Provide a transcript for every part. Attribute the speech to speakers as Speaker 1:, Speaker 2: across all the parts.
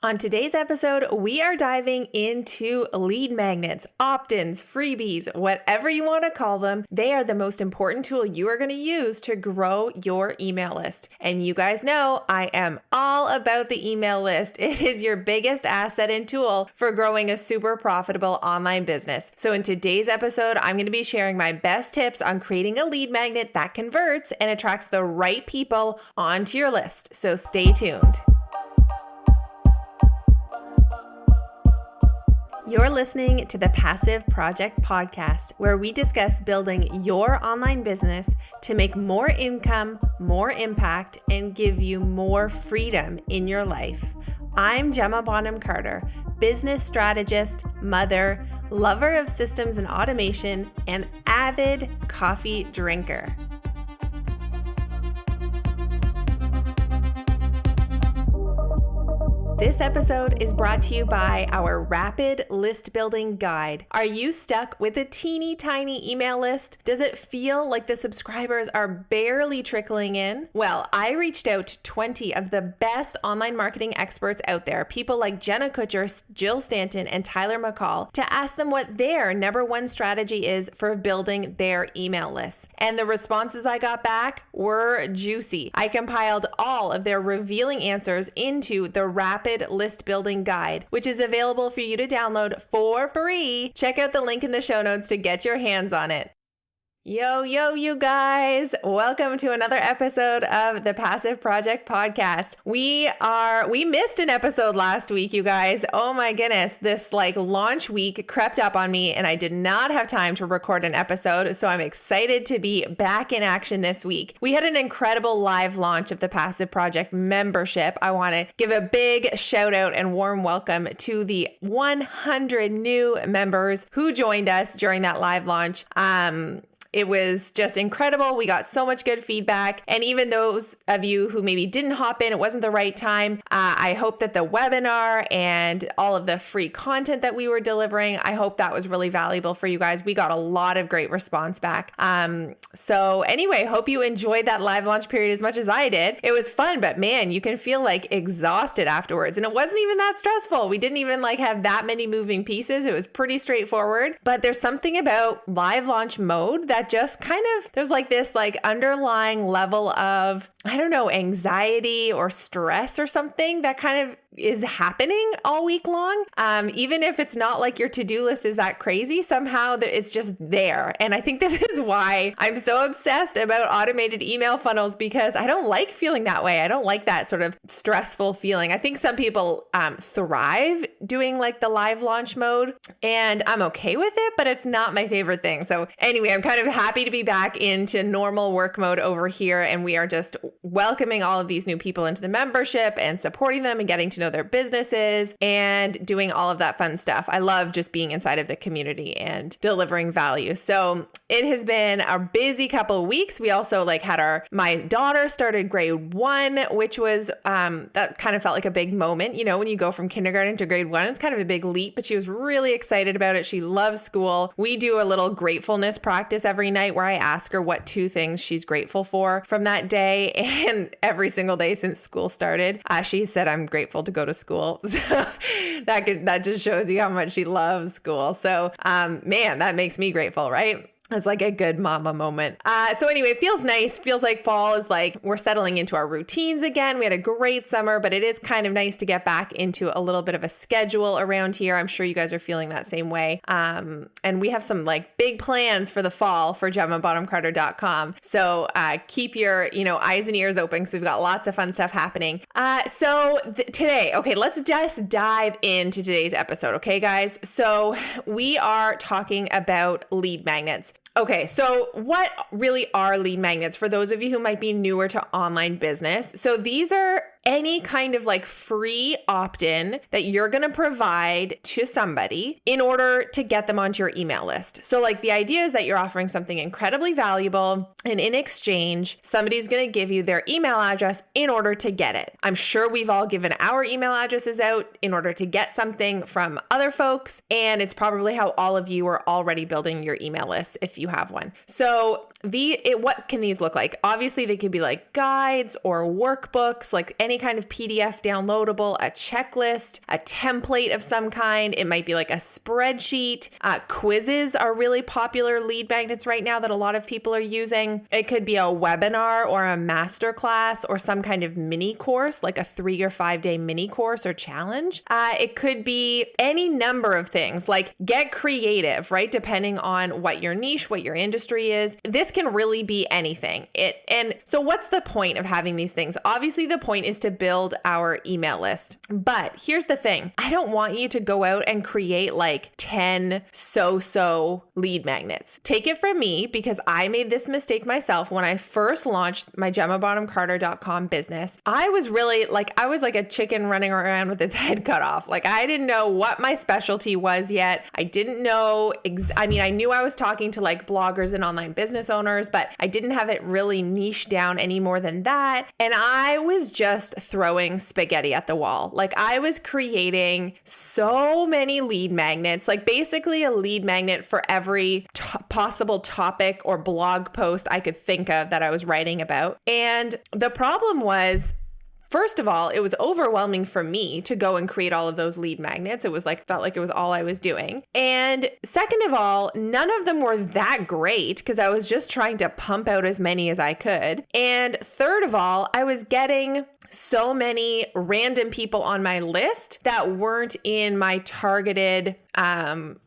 Speaker 1: On today's episode, we are diving into lead magnets, opt-ins, freebies, whatever you want to call them. They are the most important tool you are going to use to grow your email list. And you guys know I am all about the email list. It is your biggest asset and tool for growing a super profitable online business. So in today's episode, I'm going to be sharing my best tips on creating a lead magnet that converts and attracts the right people onto your list. So stay tuned. You're listening to the Passive Project Podcast, where we discuss building your online business to make more income, more impact, and give you more freedom in your life. I'm Gemma Bonham-Carter, business strategist, mother, lover of systems and automation, and avid coffee drinker. This episode is brought to you by our Rapid List Building Guide. Are you stuck with a teeny tiny email list? Does it feel like the subscribers are barely trickling in? Well, I reached out to 20 of the best online marketing experts out there, people like Jenna Kutcher, Jill Stanton, and Tyler McCall, to ask them what their number one strategy is for building their email lists. And the responses I got back were juicy. I compiled all of their revealing answers into the Rapid List Building Guide, which is available for you to download for free. Check out the link in the show notes to get your hands on it. Yo, you guys. Welcome to another episode of the Passive Project Podcast. We missed an episode last week, you guys. Oh my goodness. This launch week crept up on me and I did not have time to record an episode. So I'm excited to be back in action this week. We had an incredible live launch of the Passive Project membership. I want to give a big shout out and warm welcome to the 100 new members who joined us during that live launch. It was just incredible. We got so much good feedback. And even those of you who maybe didn't hop in, it wasn't the right time. I hope that the webinar and all of the free content that we were delivering, I hope that was really valuable for you guys. We got a lot of great response back. So anyway, hope you enjoyed that live launch period as much as I did. It was fun, but man, you can feel exhausted afterwards. And it wasn't even that stressful. We didn't even have that many moving pieces. It was pretty straightforward. But there's something about live launch mode that just there's this underlying level of, I don't know, anxiety or stress or something that kind of is happening all week long. Even if it's not your to-do list is that crazy, somehow that it's just there. And I think this is why I'm so obsessed about automated email funnels, because I don't like feeling that way. I don't like that sort of stressful feeling. I think some people thrive doing the live launch mode, and I'm okay with it, but it's not my favorite thing. So anyway, I'm kind of happy to be back into normal work mode over here. And we are just welcoming all of these new people into the membership and supporting them and getting to know their businesses and doing all of that fun stuff. I love just being inside of the community and delivering value. So it has been a busy couple of weeks. We also had my daughter started grade 1, which was, that kind of felt like a big moment. You know, when you go from kindergarten to grade 1, it's kind of a big leap, but she was really excited about it. She loves school. We do a little gratefulness practice every night where I ask her what 2 things she's grateful for from that day. And every single day since school started, she said, I'm grateful to go to school. So that just shows you how much she loves school. So, man, that makes me grateful, right? It's like a good mama moment. So anyway, it feels nice. Feels like fall is we're settling into our routines again. We had a great summer, but it is kind of nice to get back into a little bit of a schedule around here. I'm sure you guys are feeling that same way. And we have some big plans for the fall for GemmaBonham-Carter.com. So keep your eyes and ears open, because we've got lots of fun stuff happening. Today, okay, let's just dive into today's episode. Okay, guys. So we are talking about lead magnets. Okay, so what really are lead magnets for those of you who might be newer to online business? So these are any kind of free opt-in that you're going to provide to somebody in order to get them onto your email list. So the idea is that you're offering something incredibly valuable, and in exchange, somebody's going to give you their email address in order to get it. I'm sure we've all given our email addresses out in order to get something from other folks, and it's probably how all of you are already building your email list if you have one. So what can these look like? Obviously, they could be guides or workbooks, any kind of PDF downloadable, a checklist, a template of some kind. It might be like a spreadsheet. Quizzes are really popular lead magnets right now that a lot of people are using. It could be a webinar or a masterclass or some kind of mini course, like a 3 or 5 day mini course or challenge. It could be any number of things. Like, get creative, right? Depending on what your niche, what your industry is. This can really be anything. And so what's the point of having these things? Obviously, the point is to build our email list. But here's the thing. I don't want you to go out and create like 10 so-so lead magnets. Take it from me, because I made this mistake myself when I first launched my GemmaBonham-Carter.com business. I was like a chicken running around with its head cut off. Like, I didn't know what my specialty was yet. I didn't know, I knew I was talking to like bloggers and online business owners, but I didn't have it really niche down any more than that. And I was just throwing spaghetti at the wall. Like, I was creating so many lead magnets, like basically a lead magnet for every possible topic or blog post I could think of that I was writing about. And the problem was, first of all, it was overwhelming for me to go and create all of those lead magnets. It was like, felt like it was all I was doing. And second of all, none of them were that great because I was just trying to pump out as many as I could. And third of all, I was getting so many random people on my list that weren't in my targeted,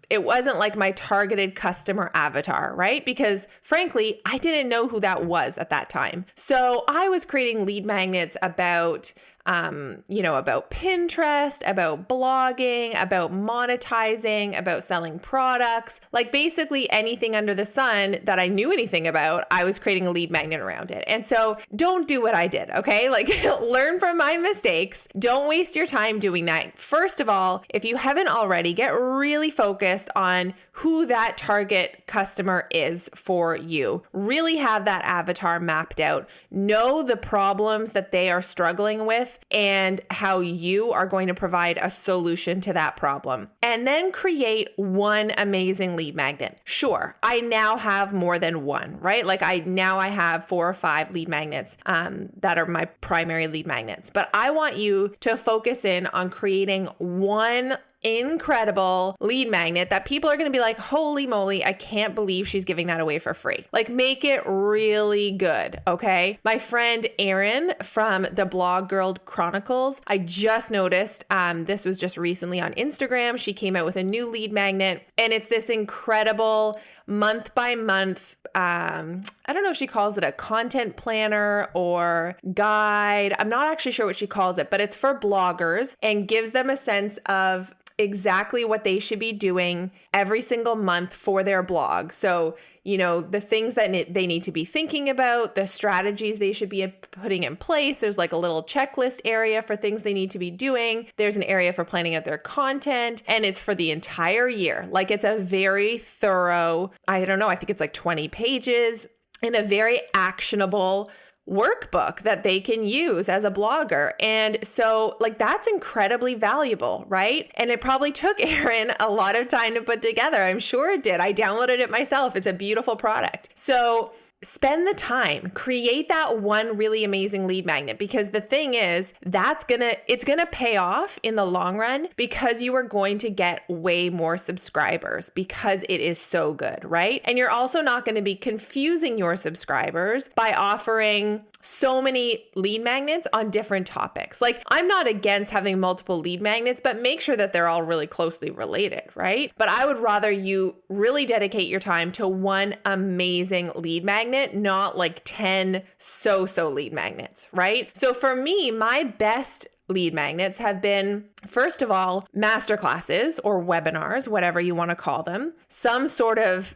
Speaker 1: it wasn't like my targeted customer avatar, right? Because frankly, I didn't know who that was at that time. So I was creating lead magnets about about Pinterest, about blogging, about monetizing, about selling products, like basically anything under the sun that I knew anything about, I was creating a lead magnet around it. And so don't do what I did, okay? Like, learn from my mistakes. Don't waste your time doing that. First of all, if you haven't already, get really focused on who that target customer is for you. Really have that avatar mapped out. Know the problems that they are struggling with and how you are going to provide a solution to that problem. And then create one amazing lead magnet. Sure, I now have more than one, right? Like I have 4 or 5 lead magnets that are my primary lead magnets. But I want you to focus in on creating one incredible lead magnet that people are going to be like, holy moly, I can't believe she's giving that away for free. Like, make it really good, okay? My friend Erin from the Blog Girl Chronicles, I just noticed, this was just recently on Instagram, she came out with a new lead magnet, and it's this incredible month by month, I don't know if she calls it a content planner or guide. I'm not actually sure what she calls it, but it's for bloggers and gives them a sense of exactly what they should be doing every single month for their blog. So, the things that they need to be thinking about, the strategies they should be putting in place. There's like a little checklist area for things they need to be doing. There's an area for planning out their content, and it's for the entire year. Like, it's a very thorough, I think it's like 20 pages and a very actionable workbook that they can use as a blogger. And so like, that's incredibly valuable, right? And it probably took Erin a lot of time to put together. I'm sure it did. I downloaded it myself. It's a beautiful product. So spend the time, create that one really amazing lead magnet, because the thing is, it's gonna pay off in the long run because you are going to get way more subscribers because it is so good, right? And you're also not going to be confusing your subscribers by offering so many lead magnets on different topics. Like, I'm not against having multiple lead magnets, but make sure that they're all really closely related, right? But I would rather you really dedicate your time to one amazing lead magnet, not like 10 so-so lead magnets, right? So for me, my best lead magnets have been, first of all, masterclasses or webinars, whatever you want to call them, some sort of,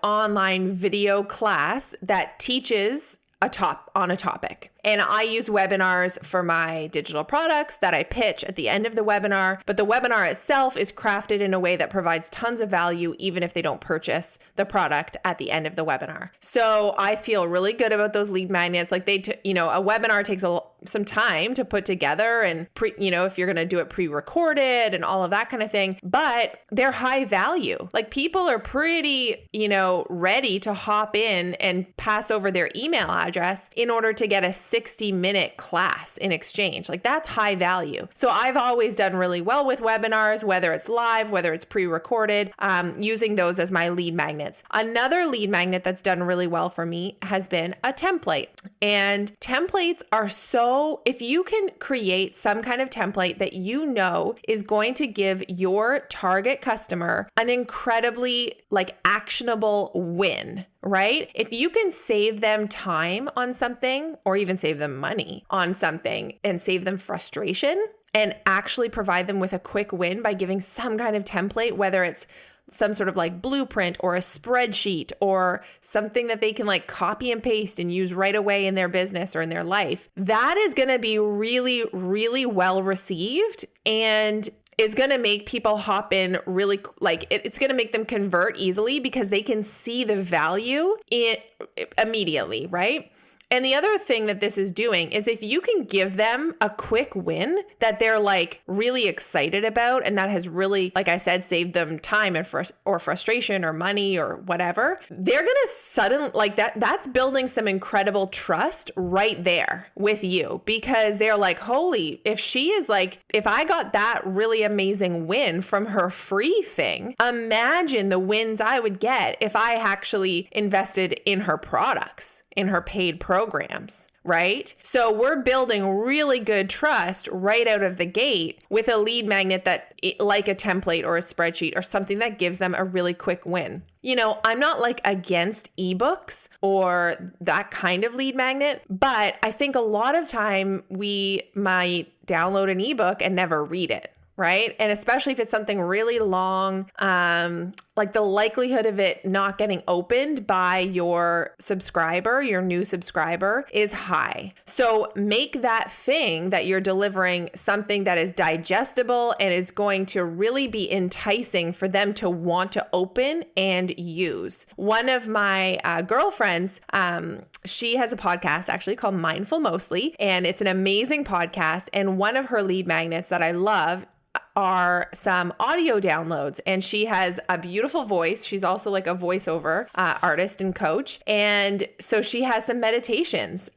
Speaker 1: online video class that teaches on a topic. And I use webinars for my digital products that I pitch at the end of the webinar, but the webinar itself is crafted in a way that provides tons of value, even if they don't purchase the product at the end of the webinar. So I feel really good about those lead magnets. Like a webinar takes some time to put together and if you're going to do it pre-recorded and all of that kind of thing, but they're high value. Like, people are pretty, ready to hop in and pass over their email address in order to get a 60-minute class in exchange. Like that's high value. So I've always done really well with webinars, whether it's live, whether it's pre-recorded, using those as my lead magnets. Another lead magnet that's done really well for me has been a template. And templates are if you can create some kind of template that you know is going to give your target customer an incredibly actionable win, right? If you can save them time on something or even save them money on something and save them frustration and actually provide them with a quick win by giving some kind of template, whether it's some sort of blueprint or a spreadsheet or something that they can copy and paste and use right away in their business or in their life, that is going to be really, really well received and is going to make people hop in really, it's going to make them convert easily because they can see the value immediately, right? And the other thing that this is doing is if you can give them a quick win that they're really excited about, and that has really, like I said, saved them time and or frustration or money or whatever, they're going to suddenly that's building some incredible trust right there with you because they're holy, if she is if I got that really amazing win from her free thing, imagine the wins I would get if I actually invested in her products, in her paid programs, right? So we're building really good trust right out of the gate with a lead magnet that like a template or a spreadsheet or something that gives them a really quick win. I'm not against ebooks or that kind of lead magnet, but I think a lot of time we might download an ebook and never read it. Right? And especially if it's something really long, the likelihood of it not getting opened by your new subscriber is high. So make that thing that you're delivering something that is digestible and is going to really be enticing for them to want to open and use. One of my girlfriends, she has a podcast actually called Mindful Mostly, and it's an amazing podcast. And one of her lead magnets that I love are some audio downloads, and she has a beautiful voice. She's also a voiceover artist and coach. And so she has some meditations,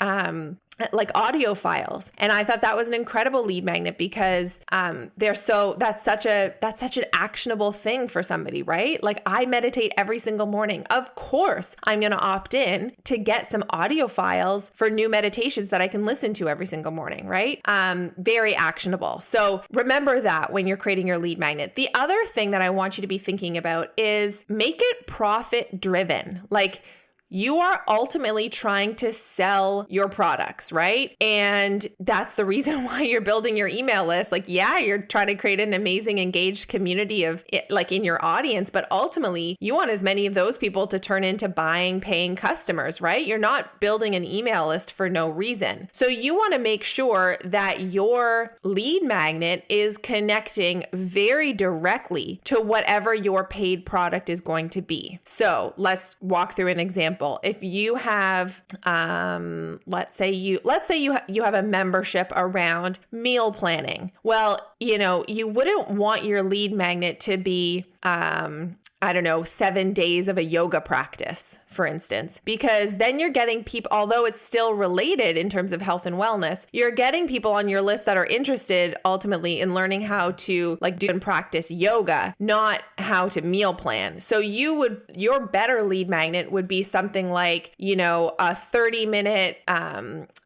Speaker 1: audio files. And I thought that was an incredible lead magnet because that's such an actionable thing for somebody, right? I meditate every single morning. Of course, I'm going to opt in to get some audio files for new meditations that I can listen to every single morning, right? Very actionable. So remember that when you're creating your lead magnet. The other thing that I want you to be thinking about is make it profit driven. You are ultimately trying to sell your products, right? And that's the reason why you're building your email list. You're trying to create an amazing, engaged community of in your audience, but ultimately you want as many of those people to turn into buying, paying customers, right? You're not building an email list for no reason. So you want to make sure that your lead magnet is connecting very directly to whatever your paid product is going to be. So let's walk through an example. If you have, let's say you have a membership around meal planning. Well, you wouldn't want your lead magnet to be, 7 days of a yoga practice, for instance, because then you're getting people, although it's still related in terms of health and wellness, you're getting people on your list that are interested ultimately in learning how to do and practice yoga, not how to meal plan. So your better lead magnet would be something a 30-minute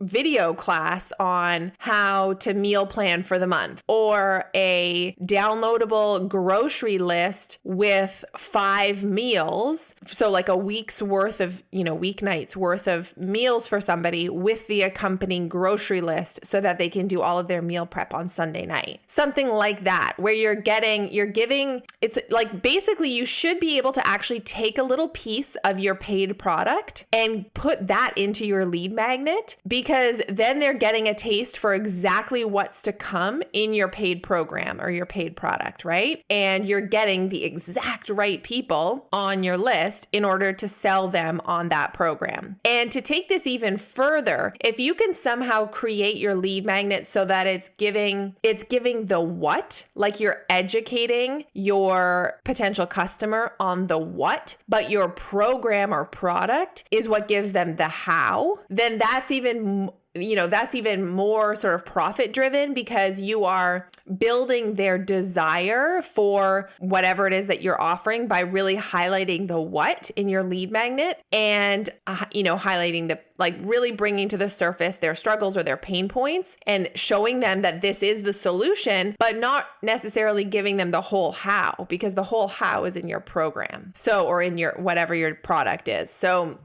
Speaker 1: video class on how to meal plan for the month, or a downloadable grocery list with 5 meals. So a week's worth of, weeknights worth of meals for somebody with the accompanying grocery list so that they can do all of their meal prep on Sunday night. Something like that, where you're giving, it's basically you should be able to actually take a little piece of your paid product and put that into your lead magnet, because then they're getting a taste for exactly what's to come in your paid program or your paid product, right? And you're getting the exact right people on your list in order to sell them on that program. And to take this even further, if you can somehow create your lead magnet so that it's giving the what, you're educating your potential customer on the what, but your program or product is what gives them the how, then that's even that's even more sort of profit driven because you are building their desire for whatever it is that you're offering by really highlighting the what in your lead magnet and, highlighting the, like really bringing to the surface their struggles or their pain points and showing them that this is the solution, but not necessarily giving them the whole how, because the whole how is in your program. So, or in your, whatever your product is. So,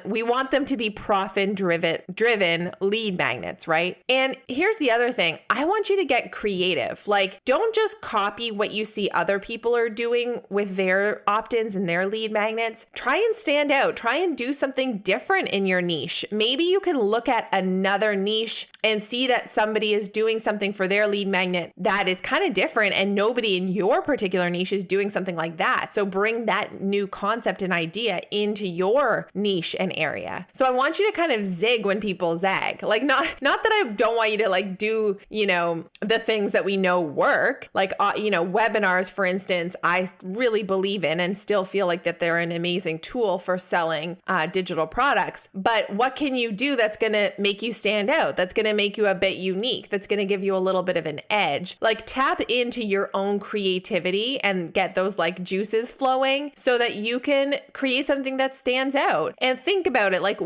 Speaker 1: we want them to be profit driven lead magnets, right? And here's the other thing. I want you to get creative. Like, don't just copy what you see other people are doing with their opt-ins and their lead magnets. Try and stand out. Try and do something different in your niche. Maybe you can look at another niche and see that somebody is doing something for their lead magnet that is kind of different and nobody in your particular niche is doing something like that. So bring that new concept and idea into your niche and area. So I want you to kind of zig when people zag. Like not that I don't want you to like do, the things that we know work, like, webinars, for instance, I really believe in and still feel like that they're an amazing tool for selling digital products. But what can you do that's going to make you stand out? That's going to make you a bit unique. That's going to give you a little bit of an edge. Like tap into your own creativity and get those like juices flowing so that you can create something that stands out. And think about it. Like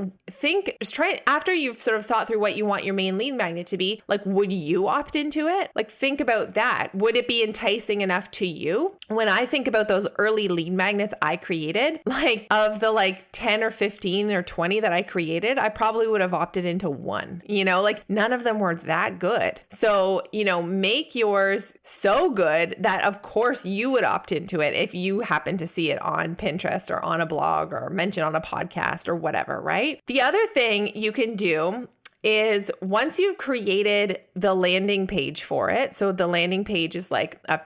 Speaker 1: just try after you've sort of thought through what you want your main lead magnet to be, like, would you opt into it? Like think about that. Would it be enticing enough to you? When I think about those early lead magnets I created, like of the like 10 or 15 or 20 that I created, I probably would have opted into one, like none of them were that good. So, make yours so good that of course you would opt into it if you happen to see it on Pinterest or on a blog or mentioned on a podcast or whatever, right? The other thing you can do is once you've created the landing page for it, so the landing page is like a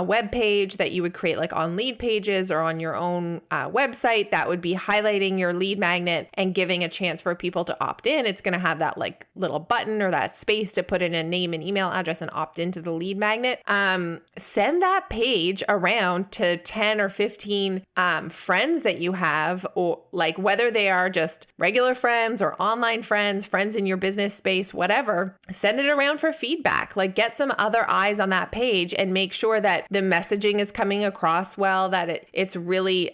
Speaker 1: web page that you would create like on Lead Pages or on your own website that would be highlighting your lead magnet and giving a chance for people to opt in. It's going to have that like little button or that space to put in a name and email address and opt into the lead magnet. Send that page around to 10 or 15 friends that you have, or like whether they are just regular friends or online friends in your business space, whatever, send it around for feedback. Like get some other eyes on that page and make sure that the messaging is coming across well, that it's really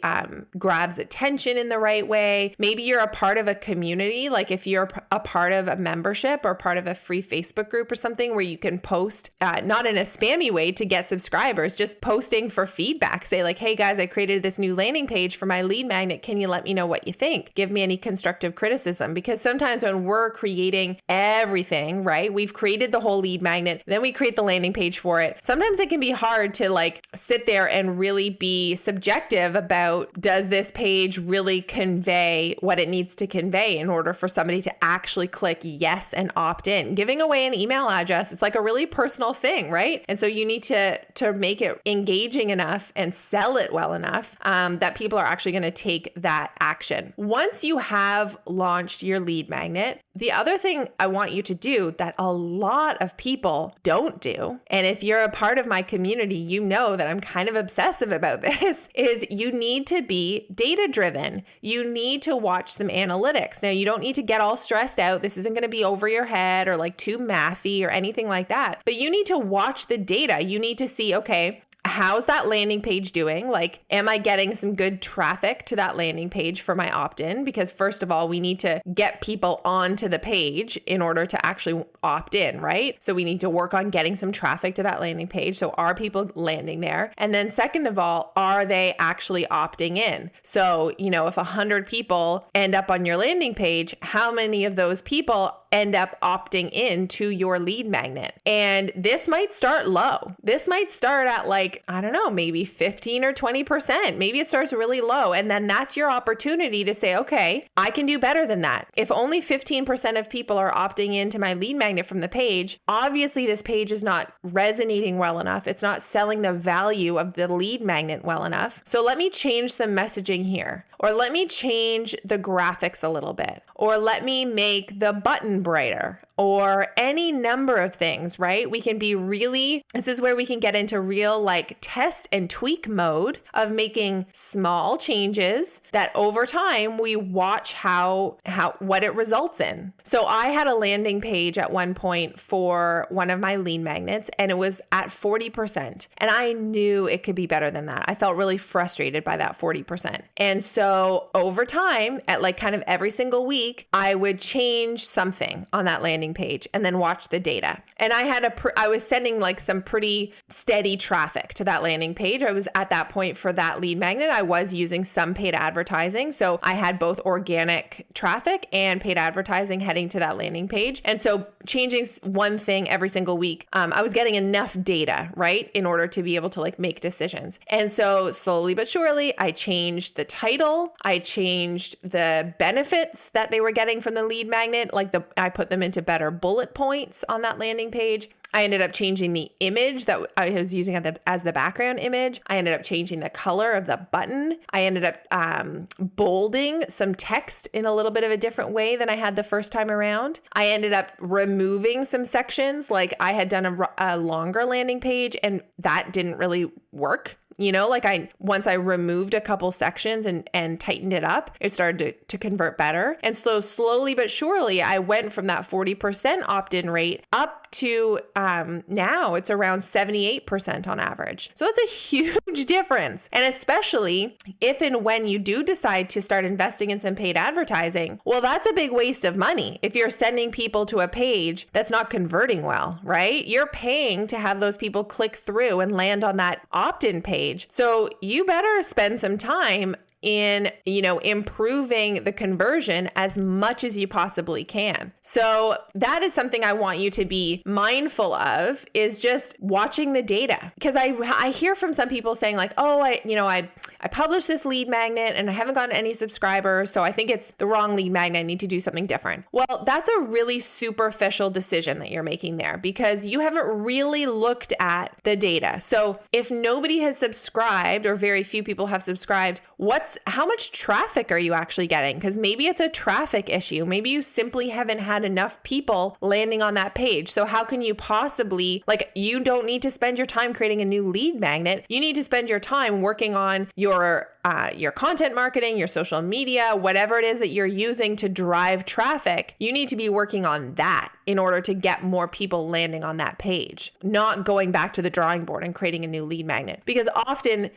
Speaker 1: grabs attention in the right way. Maybe you're a part of a community, like if you're a part of a membership or part of a free Facebook group or something where you can post, not in a spammy way to get subscribers, just posting for feedback. Say like, hey guys, I created this new landing page for my lead magnet. Can you let me know what you think? Give me any constructive criticism. Because sometimes when we're creating everything, right? We've created the whole lead magnet, then we create the landing page for it. Sometimes it can be hard to like sit there and really be subjective about, does this page really convey what it needs to convey in order for somebody to actually click yes and opt in? Giving away an email address, it's like a really personal thing, right? And so you need to make it engaging enough and sell it well enough that people are actually going to take that action. Once you have launched your lead magnet, the other thing I want you to do that a lot of people don't do, and if you're a part of my community, you know that I'm kind of obsessive about this, is you need to be data driven. You need to watch some analytics. Now, you don't need to get all stressed out. This isn't going to be over your head or like too mathy or anything like that, but you need to watch the data. You need to see, okay, how's that landing page doing? Like, am I getting some good traffic to that landing page for my opt-in? Because first of all, we need to get people onto the page in order to actually opt in, right? So we need to work on getting some traffic to that landing page. So are people landing there? And then second of all, are they actually opting in? So, if 100 people end up on your landing page, how many of those people end up opting in to your lead magnet? And this might start low. This might start at like, I don't know, maybe 15 or 20%. Maybe it starts really low. And then that's your opportunity to say, okay, I can do better than that. If only 15% of people are opting into my lead magnet from the page, obviously this page is not resonating well enough. It's not selling the value of the lead magnet well enough. So let me change some messaging here, or let me change the graphics a little bit, or let me make the button brighter, or any number of things, right? We can be this is where we can get into real like test and tweak mode of making small changes that over time we watch what it results in. So I had a landing page at one point for one of my lead magnets and it was at 40%. And I knew it could be better than that. I felt really frustrated by that 40%. And so over time, at like kind of every single week, I would change something on that landing page and then watch the data. And I was sending like some pretty steady traffic to that landing page. I was at that point for that lead magnet, I was using some paid advertising. So I had both organic traffic and paid advertising heading to that landing page. And so changing one thing every single week, I was getting enough data, right, in order to be able to like make decisions. And so slowly but surely, I changed the title. I changed the benefits that they were getting from the lead magnet. I put them into better bullet points on that landing page. I ended up changing the image that I was using as the background image. I ended up changing the color of the button. I ended up bolding some text in a little bit of a different way than I had the first time around. I ended up removing some sections. Like I had done a longer landing page and that didn't really work. Once I removed a couple sections and tightened it up, it started to convert better. And slowly but surely, I went from that 40% opt-in rate up to now it's around 78% on average. So that's a huge difference. And especially if and when you do decide to start investing in some paid advertising, well, that's a big waste of money. If you're sending people to a page that's not converting well, right? You're paying to have those people click through and land on that opt-in page. So you better spend some time in, improving the conversion as much as you possibly can. So that is something I want you to be mindful of, is just watching the data. Because I hear from some people saying like, oh, I published this lead magnet and I haven't gotten any subscribers. So I think it's the wrong lead magnet. I need to do something different. Well, that's a really superficial decision that you're making there because you haven't really looked at the data. So if nobody has subscribed or very few people have subscribed, how much traffic are you actually getting? Because maybe it's a traffic issue. Maybe you simply haven't had enough people landing on that page. So how can you possibly, you don't need to spend your time creating a new lead magnet. You need to spend your time working on your content marketing, your social media, whatever it is that you're using to drive traffic. You need to be working on that in order to get more people landing on that page, not going back to the drawing board and creating a new lead magnet. Because often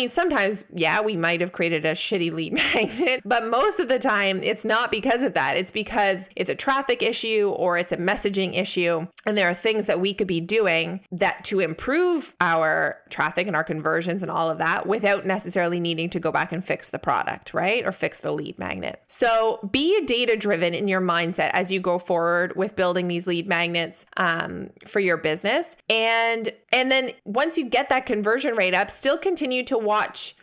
Speaker 1: sometimes, we might have created a shitty lead magnet, but most of the time it's not because of that. It's because it's a traffic issue or it's a messaging issue. And there are things that we could be doing that to improve our traffic and our conversions and all of that without necessarily needing to go back and fix the product, right? Or fix the lead magnet. So be data-driven in your mindset as you go forward with building these lead magnets for your business. And then once you get that conversion rate up, still continue to watch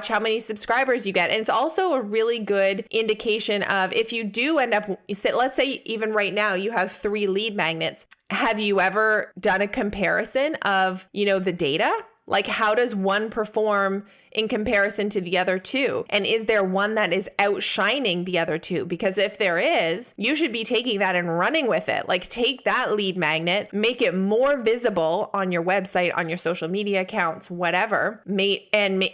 Speaker 1: how many subscribers you get. And it's also a really good indication of if you do end up, let's say even right now you have 3 lead magnets. Have you ever done a comparison of, the data? Like how does one perform in comparison to the other two? And is there one that is outshining the other two? Because if there is, you should be taking that and running with it. Like take that lead magnet, make it more visible on your website, on your social media accounts, whatever, and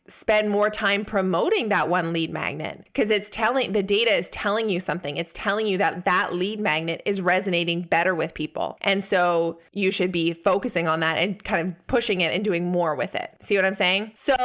Speaker 1: spend more time promoting that one lead magnet because the data is telling you something. It's telling you that lead magnet is resonating better with people. And so you should be focusing on that and kind of pushing it and doing more with it. See what I'm saying? So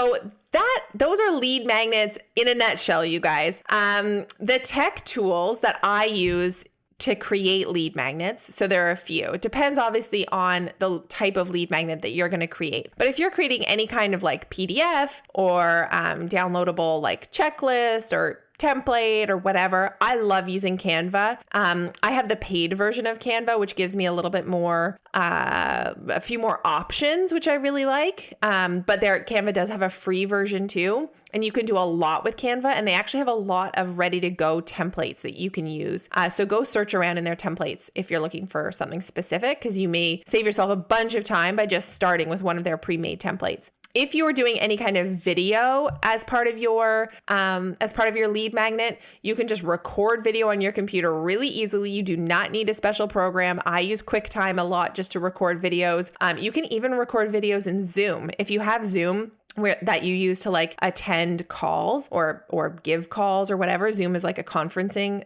Speaker 1: those are lead magnets in a nutshell, you guys. The tech tools that I use to create lead magnets. So there are a few. It depends obviously on the type of lead magnet that you're going to create. But if you're creating any kind of PDF or downloadable checklist or template or whatever, I love using Canva. I have the paid version of Canva, which gives me a little bit more, a few more options, which I really like. But Canva does have a free version too. And you can do a lot with Canva, and they actually have a lot of ready to go templates that you can use. So go search around in their templates if you're looking for something specific, because you may save yourself a bunch of time by just starting with one of their pre-made templates. if you are doing any kind of video as part of your lead magnet, you can just record video on your computer really easily. You do not need a special program. I use QuickTime a lot just to record videos. You can even record videos in Zoom. If you have Zoom, that you use to like attend calls or give calls or whatever. Zoom is like a conferencing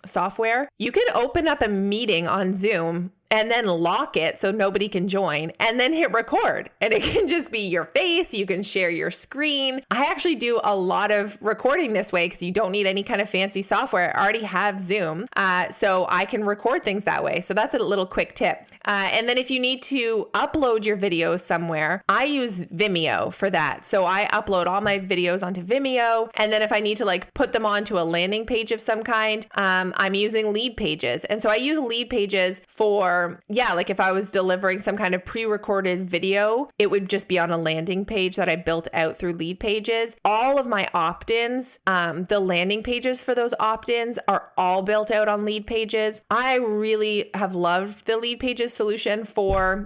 Speaker 1: software. You can open up a meeting on Zoom and then lock it so nobody can join, and then hit record. And it can just be your face. You can share your screen. I actually do a lot of recording this way because you don't need any kind of fancy software. I already have Zoom, so I can record things that way. So that's a little quick tip. And then if you need to upload your videos somewhere, I use Vimeo for that. So I upload all my videos onto Vimeo. And then if I need to like put them onto a landing page of some kind, I'm using Lead Pages. And so I use Lead Pages for, like if I was delivering some kind of pre-recorded video, it would just be on a landing page that I built out through Lead Pages. All of my opt-ins, the landing pages for those opt-ins are all built out on Lead Pages. I really have loved the Lead Pages solution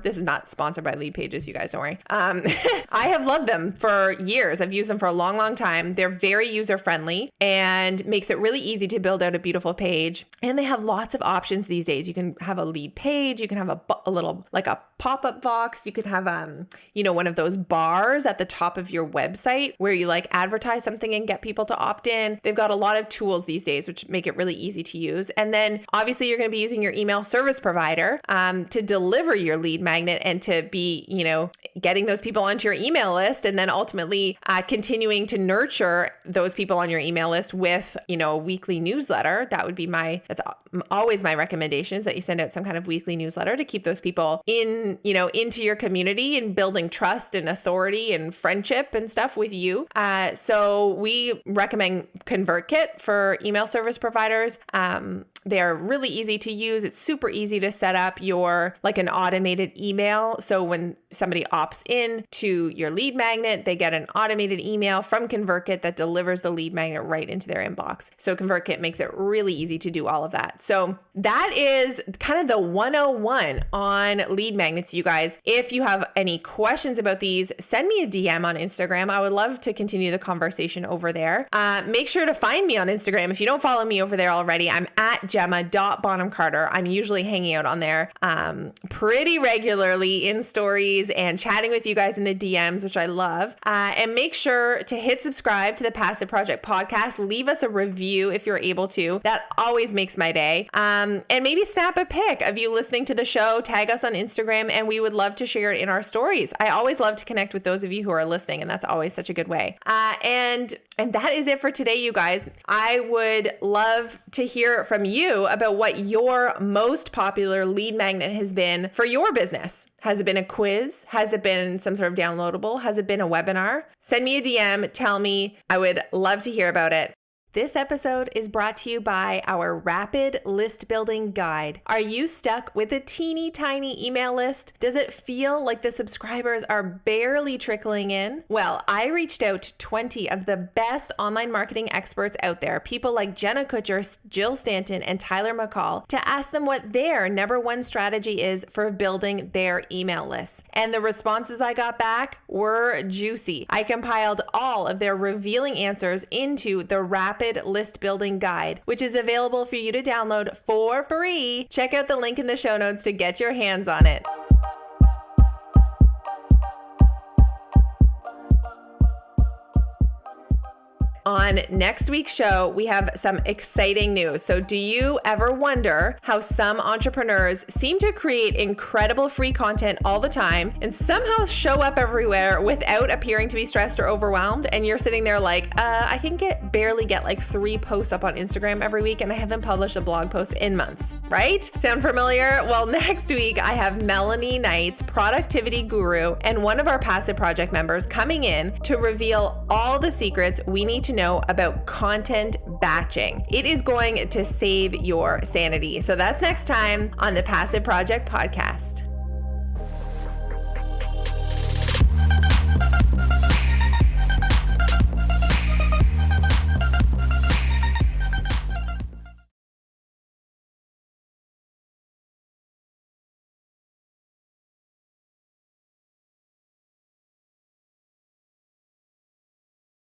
Speaker 1: this is not sponsored by Lead Pages, you guys don't worry. I have loved them for years. I've used them for a long, long time. They're very user-friendly and makes it really easy to build out a beautiful page. And they have lots of options these days. You can have a lead page. You can have a little, like a pop-up box. You could have, one of those bars at the top of your website where you like advertise something and get people to opt in. They've got a lot of tools these days, which make it really easy to use. And then obviously you're going to be using your email service provider to deliver your lead magnet and to be, getting those people onto your email list, and then ultimately continuing to nurture those people on your email list with, a weekly newsletter. That's always my recommendation, is that you send out some kind of weekly newsletter to keep those people into your community and building trust and authority and friendship and stuff with you. So we recommend ConvertKit for email service providers. They're really easy to use. It's super easy to set up an automated email. So when somebody opts in to your lead magnet, they get an automated email from ConvertKit that delivers the lead magnet right into their inbox. So ConvertKit makes it really easy to do all of that. So that is kind of the 101 on lead magnets, you guys. If you have any questions about these, send me a DM on Instagram. I would love to continue the conversation over there. Make sure to find me on Instagram. If you don't follow me over there already, I'm at Gemma.Bonham-Carter. I'm usually hanging out on there pretty regularly in stories and chatting with you guys in the DMs, which I love. And make sure to hit subscribe to the Passive Project podcast. Leave us a review if you're able to. That always makes my day. And maybe snap a pic of you listening to the show, tag us on Instagram, and we would love to share it in our stories. I always love to connect with those of you who are listening, and that's always such a good way. And that is it for today, you guys. I would love to hear from you about what your most popular lead magnet has been for your business. Has it been a quiz? Has it been some sort of downloadable? Has it been a webinar? Send me a DM. Tell me. I would love to hear about it. This episode is brought to you by our Rapid List Building Guide. Are you stuck with a teeny tiny email list? Does it feel like the subscribers are barely trickling in? Well, I reached out to 20 of the best online marketing experts out there, people like Jenna Kutcher, Jill Stanton, and Tyler McCall, to ask them what their number one strategy is for building their email lists. And the responses I got back were juicy. I compiled all of their revealing answers into the Rapid List Building Guide, which is available for you to download for free. Check out the link in the show notes to get your hands on it. On next week's show, we have some exciting news. So do you ever wonder how some entrepreneurs seem to create incredible free content all the time and somehow show up everywhere without appearing to be stressed or overwhelmed? And you're sitting there like, I can barely get like 3 posts up on Instagram every week and I haven't published a blog post in months, right? Sound familiar? Well, next week I have Melanie Knight's productivity guru and one of our Passive Project members coming in to reveal all the secrets we need to know about content batching. It is going to save your sanity. So that's next time on the Passive Project podcast.